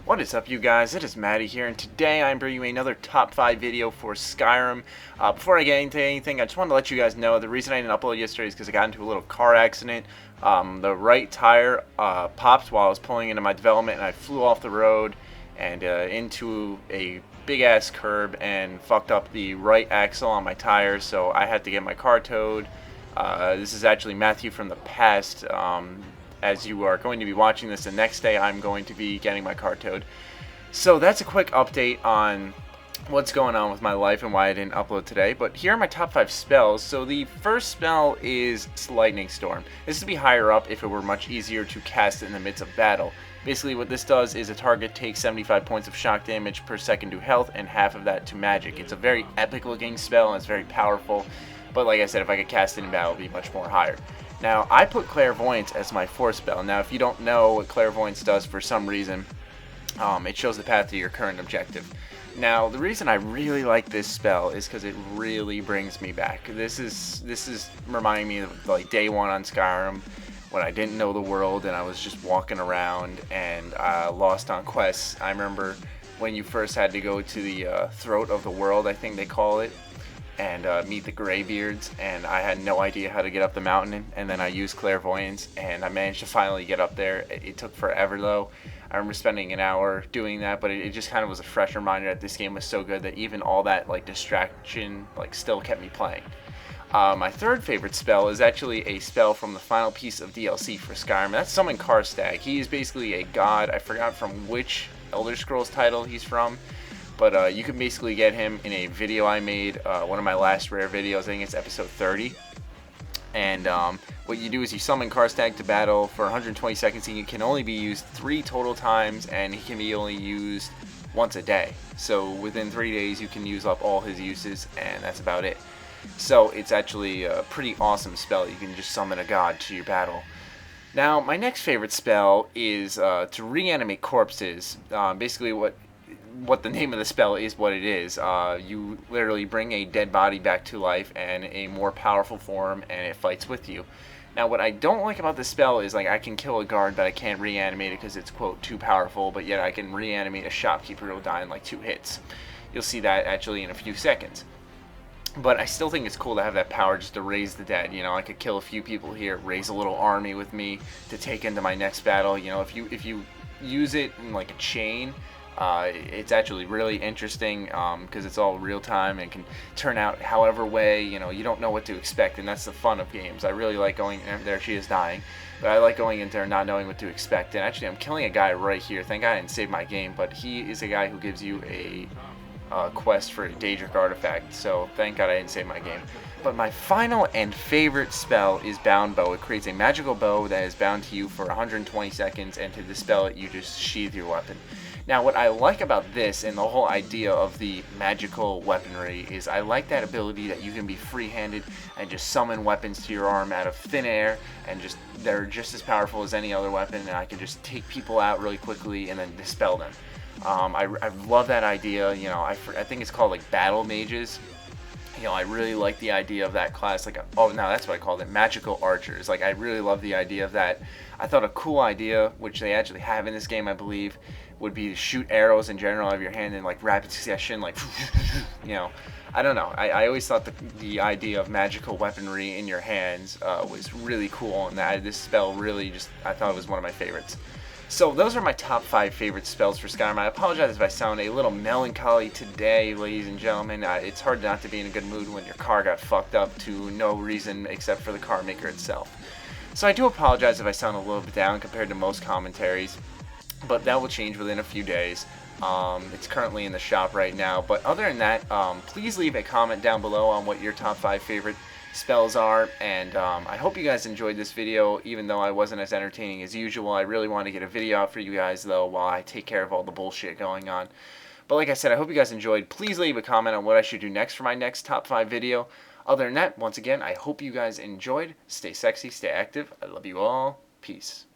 What is up, you guys? It is Maddie here, and today I'm bringing you another top 5 video for Skyrim. Before I get into anything, I just wanted to let you guys know the reason I didn't upload yesterday is because I got into a little car accident. The right tire popped while I was pulling into my development, and I flew off the road and into a big-ass curb and fucked up the right axle on my tire, so I had to get my car towed. This is actually Matthew from the past. As you are going to be watching this the next day, I'm going to be getting my car towed. So that's a quick update on what's going on with my life and why I didn't upload today. But here are my top 5 spells. So the first spell is Lightning Storm. This would be higher up if it were much easier to cast in the midst of battle. Basically what this does is a target takes 75 points of shock damage per second to health and half of that to magic. It's a very epic looking spell and it's very powerful. But like I said, if I could cast it in battle, it would be much more higher. Now, I put Clairvoyance as my 4th spell. Now, if you don't know what Clairvoyance does for some reason, it shows the path to your current objective. Now, the reason I really like this spell is because it really brings me back. This is reminding me of like day 1 on Skyrim when I didn't know the world and I was just walking around and lost on quests. I remember when you first had to go to the throat of the world, I think they call it, and meet the Greybeards, and I had no idea how to get up the mountain, and then I used Clairvoyance and I managed to finally get up there. It took forever though. I remember spending an hour doing that, but it just kind of was a fresh reminder that this game was so good that even all that like distraction like still kept me playing. My 3rd favorite spell is actually a spell from the final piece of DLC for Skyrim. That's Summon Karstag. He is basically a god. I forgot from which Elder Scrolls title he's from. But you can basically get him in a video I made, one of my last rare videos. I think it's episode 30. And what you do is you summon Karstag to battle for 120 seconds. He can only be used 3 total times, and he can be only used once a day. So within 3 days, you can use up all his uses, and that's about it. So it's actually a pretty awesome spell. You can just summon a god to your battle. Now, my next favorite spell is to reanimate corpses. Basically, what the name of the spell is what it is. You literally bring a dead body back to life and a more powerful form, and it fights with you. Now, what I don't like about this spell is like I can kill a guard, but I can't reanimate it because it's quote too powerful. But yet I can reanimate a shopkeeper who'll die in like 2 hits. You'll see that actually in a few seconds. But I still think it's cool to have that power just to raise the dead. You know, I could kill a few people here, raise a little army with me to take into my next battle. You know, if you use it in like a chain. It's actually really interesting because it's all real time and can turn out however way, you know, you don't know what to expect, and that's the fun of games. I really like going in there. She is dying, but I like going in there not knowing what to expect. And actually I'm killing a guy right here. Thank God I didn't save my game, but he is a guy who gives you a quest for a Daedric artifact, so thank God I didn't save my game. But my final and favorite spell is Bound Bow. It creates a magical bow that is bound to you for 120 seconds, and to dispel it you just sheath your weapon. Now, what I like about this and the whole idea of the magical weaponry is I like that ability that you can be free-handed and just summon weapons to your arm out of thin air, and just they're just as powerful as any other weapon, and I can just take people out really quickly and then dispel them. I love that idea. You know, I think it's called like battle mages. You know, I really like the idea of that class. Like, oh, no, that's what I called it, magical archers. Like, I really love the idea of that. I thought a cool idea, which they actually have in this game, I believe, would be to shoot arrows in general out of your hand in like rapid succession, like, you know, I don't know. I always thought the idea of magical weaponry in your hands was really cool, and that this spell really just, I thought it was one of my favorites. So those are my top 5 favorite spells for Skyrim. I apologize if I sound a little melancholy today, ladies and gentlemen. It's hard not to be in a good mood when your car got fucked up to no reason except for the car maker itself. So I do apologize if I sound a little bit down compared to most commentaries, but that will change within a few days. It's currently in the shop right now, but other than that, please leave a comment down below on what your top 5 favorite spells are, and I hope you guys enjoyed this video, even though I wasn't as entertaining as usual. I really want to get a video out for you guys though while I take care of all the bullshit going on. But like I said, I hope you guys enjoyed. Please leave a comment on what I should do next for my next top 5 video. Other than that, once again, I hope you guys enjoyed. Stay sexy, stay active. I love you all. Peace.